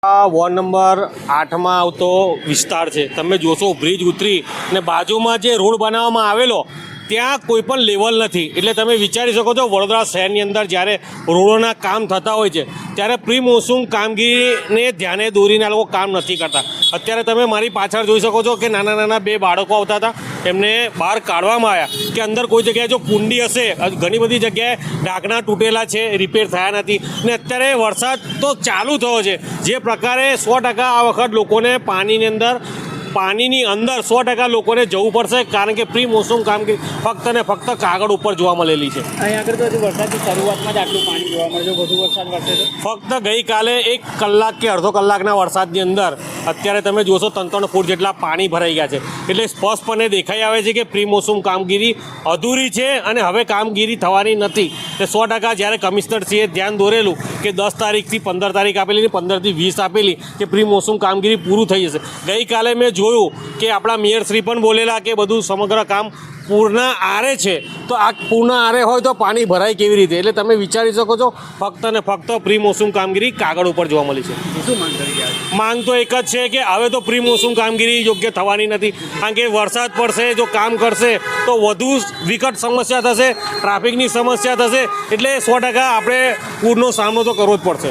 આ ward number 8માં આવતો વિસ્તાર છે. તમે જોશો બ્રિજ ઉતરી અને બાજુમાં જે રોડ બનાવવામાં આવેલો ત્યાં કોઈ પણ લેવલ નથી. એટલે તમે વિચારી શકો છો વડોદરા શહેરની અંદર જ્યારે રોડોના કામ થતા હોય છે ત્યારે પ્રી મોન્સૂન કામગીરીને ધ્યાને દોરીને આ લોકો કામ નથી કરતા. અત્યારે તમે મારી પાછળ જોઈ શકો છો કે નાના નાના બે બાળકો આવતા હતા, એમને બહાર કાઢવામાં આવ્યા કે અંદર કોઈ જગ્યાએ જો કુંડી હશે, ઘણી બધી જગ્યાએ ઢાંકણા તૂટેલા છે, રિપેર થયા નથી. ને અત્યારે વરસાદ તો ચાલુ થયો છે. જે પ્રકારે 100% આ વખત લોકોને પાણીની અંદર 100% લોકોને જવું પડશે, કારણ કે પ્રી મોન્સૂન કામગીરી ફક્ત ને ફક્ત કાગળ ઉપર જોવા મળેલી છે. અહીં આગળ તો હજુ વરસાદની શરૂઆતમાં જ આટલું પાણી જોવા મળે છે. વધુ વરસાદ વરસે તો ફક્ત ગઈકાલે 1 કલાક કે અડધો કલાકના વરસાદની અંદર અત્યારે તમે જોશો 3-3 ફૂટ જેટલા પાણી ભરાઈ ગયા છે. એટલે સ્પષ્ટપણે દેખાઈ આવે છે કે પ્રી મોન્સૂન કામગીરી અધૂરી છે અને હવે કામગીરી થવાની નથી. તે 100% જ્યારે કમિશનરશ્રીએ ધ્યાન દોરેલું કે 10 તારીખથી 15 તારીખ આપેલી, 15 થી 20 આપેલી કે પ્રી મોન્સૂન કામગીરી પૂરું થઈ જશે. ગઈકાલે મેં જોયું કે આપણા મેયરશ્રી પણ બોલેલા કે બધું સમગ્ર કામ પૂરના આરે છે. તો આ પૂરના આરે હોય તો પાણી ભરાય કેવી રીતે? એટલે તમે વિચારી શકો છો ફક્ત ને ફક્ત પ્રી મોન્સૂન કામગીરી કાગળ ઉપર જોવા મળી છે. શું માંગ કરી રહ્યા છે? માંગ તો એક જ છે કે હવે તો પ્રી મોન્સૂન કામગીરી યોગ્ય થવાની નથી, કારણ કે વરસાદ પડશે, જો કામ કરશે તો વધુ વિકટ સમસ્યા થશે, ટ્રાફિકની સમસ્યા થશે. એટલે 100% આપણે પૂરનો સામનો તો કરવો જ પડશે.